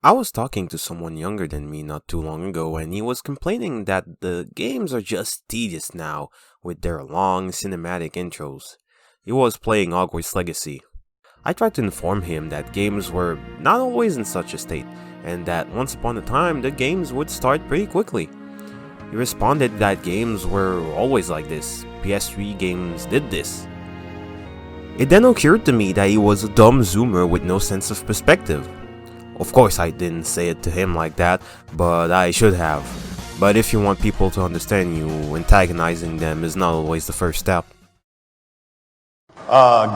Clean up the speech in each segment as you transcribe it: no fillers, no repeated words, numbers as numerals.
I was talking to someone younger than me not too long ago, and he was complaining that the games are just tedious now with their long cinematic intros. He was playing Hogwarts Legacy. I tried to inform him that games were not always in such a state, and that once upon a time the games would start pretty quickly. He responded that games were always like this. PS3 games did this. It then occurred to me that he was a dumb zoomer with no sense of perspective. Of course I didn't say it to him like that, but I should have. But if you want people to understand you, antagonizing them is not always the first step.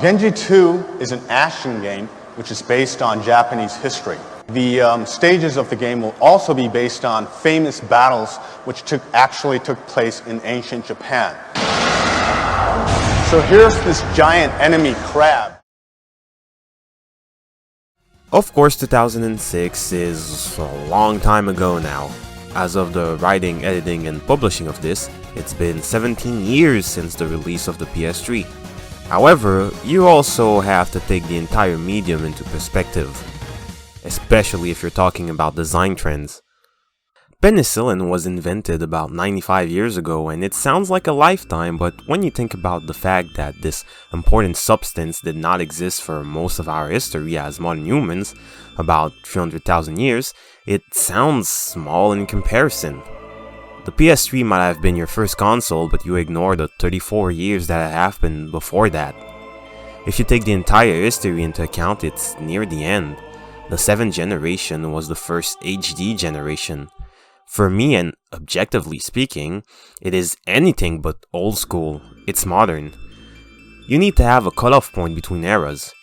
Genji 2 is an action game which is based on Japanese history. The stages of the game will also be based on famous battles which actually took place in ancient Japan. So here's this giant enemy crab. Of course 2006 is a long time ago now. As of the writing, editing and publishing of this, it's been 17 years since the release of the PS3. However, you also have to take the entire medium into perspective, especially if you're talking about design trends. Penicillin was invented about 95 years ago, and it sounds like a lifetime, but when you think about the fact that this important substance did not exist for most of our history as modern humans, about 300,000 years, it sounds small in comparison. The PS3 might have been your first console, but you ignore the 34 years that happened before that. If you take the entire history into account, it's near the end. The 7th generation was the first HD generation. For me, and objectively speaking, it is anything but old school. It's modern. You need to have a cutoff point between eras.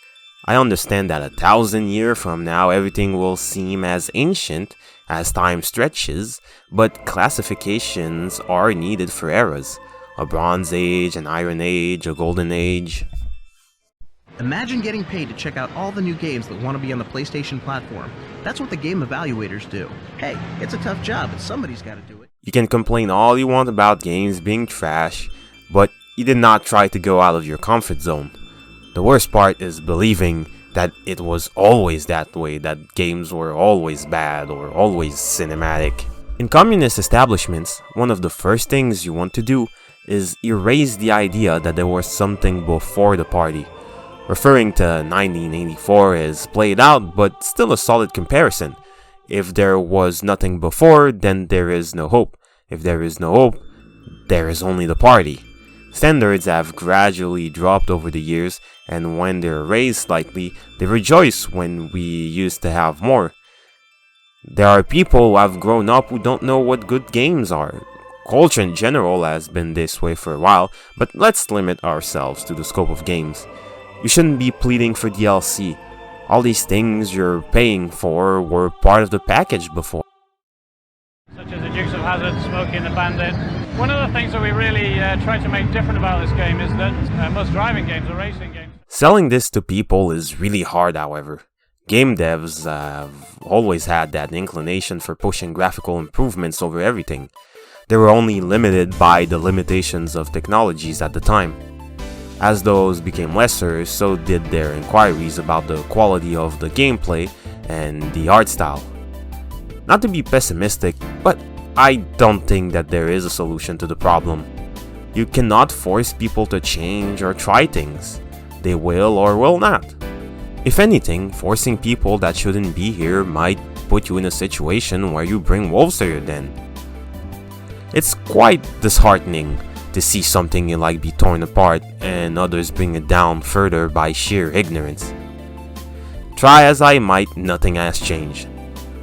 I understand that 1,000 years from now everything will seem as ancient as time stretches, but classifications are needed for eras. A Bronze Age, an Iron Age, a Golden Age. Imagine getting paid to check out all the new games that want to be on the PlayStation platform. That's what the game evaluators do. Hey, it's a tough job, but somebody's got to do it. You can complain all you want about games being trash, but you did not try to go out of your comfort zone. The worst part is believing that it was always that way, that games were always bad or always cinematic. In communist establishments, one of the first things you want to do is erase the idea that there was something before the party. Referring to 1984 is played out, but still a solid comparison. If there was nothing before, then there is no hope. If there is no hope, there is only the party. Standards have gradually dropped over the years, and when they're raised slightly, they rejoice when we used to have more. There are people who have grown up who don't know what good games are. Culture in general has been this way for a while, but let's limit ourselves to the scope of games. You shouldn't be pleading for DLC. All these things you're paying for were part of the package before. Such as the Dukes of Hazzard, Smokey and the Bandit. One of the things that we really try to make different about this game is that most driving games are racing games. Selling this to people is really hard, however. Game devs have always had that inclination for pushing graphical improvements over everything. They were only limited by the limitations of technologies at the time. As those became lesser, so did their inquiries about the quality of the gameplay and the art style. Not to be pessimistic, but I don't think that there is a solution to the problem. You cannot force people to change or try things. They will or will not. If anything, forcing people that shouldn't be here might put you in a situation where you bring wolves to your den. It's quite disheartening to see something you like be torn apart and others bring it down further by sheer ignorance. Try as I might, nothing has changed.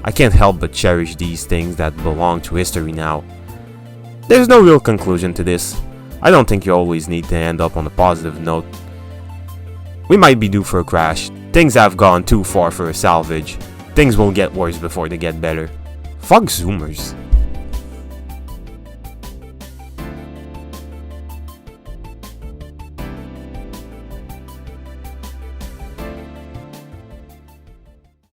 I can't help but cherish these things that belong to history now. There's no real conclusion to this. I don't think you always need to end up on a positive note. We might be due for a crash. Things have gone too far for a salvage. Things will get worse before they get better. Fuck Zoomers.